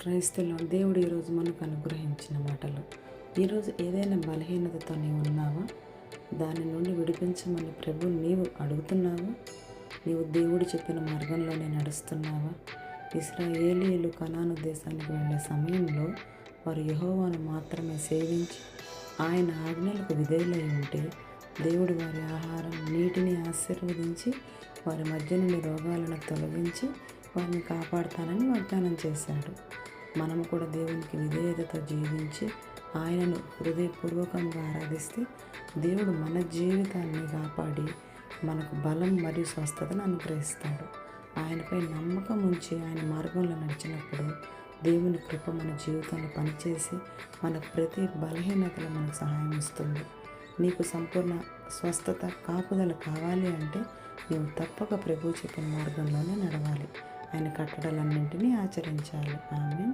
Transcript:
క్రైస్తవులు దేవుడు ఈరోజు మనకు అనుగ్రహించిన మాటలు. ఈరోజు ఏదైనా బలహీనతతో నీవు ఉన్నావా? దాని నుండి విడిపించమని ప్రభు నీవు అడుగుతున్నావా? నీవు దేవుడు చెప్పిన మార్గంలోనే నడుస్తున్నావా? ఇశ్రాయేలీయులు కనాను దేశానికి వెళ్ళే సమయంలో వారు యెహోవాను మాత్రమే సేవించి ఆయన ఆజ్ఞలకు విధేయులై ఉంటే దేవుడు వారి ఆహారం నీటిని ఆశీర్వదించి వారి మధ్య నుండి రోగాలను తొలగించి వారిని కాపాడుతానని వాగ్దానం చేశాడు. మనము కూడా దేవునికి విధేయతతో జీవించి ఆయనను హృదయపూర్వకంగా ఆరాధిస్తే దేవుడు మన జీవితాన్ని కాపాడి మనకు బలం మరియు స్వస్థతను అనుగ్రహిస్తాడు. ఆయనపై నమ్మకం ఉంచి ఆయన మార్గంలో నడిచినప్పుడు దేవుని కృప మన జీవితంలో పనిచేసి మన ప్రతి బలహీనతలో మనకు సహాయం ఇస్తుంది. నీకు సంపూర్ణ స్వస్థత కాపుదల కావాలి అంటే నీవు తప్పక ప్రభు చెప్పిన మార్గంలోనే నడవాలి. ఆయన కట్టడలన్నింటినీ ఆచరించాలి. ఆమేన్.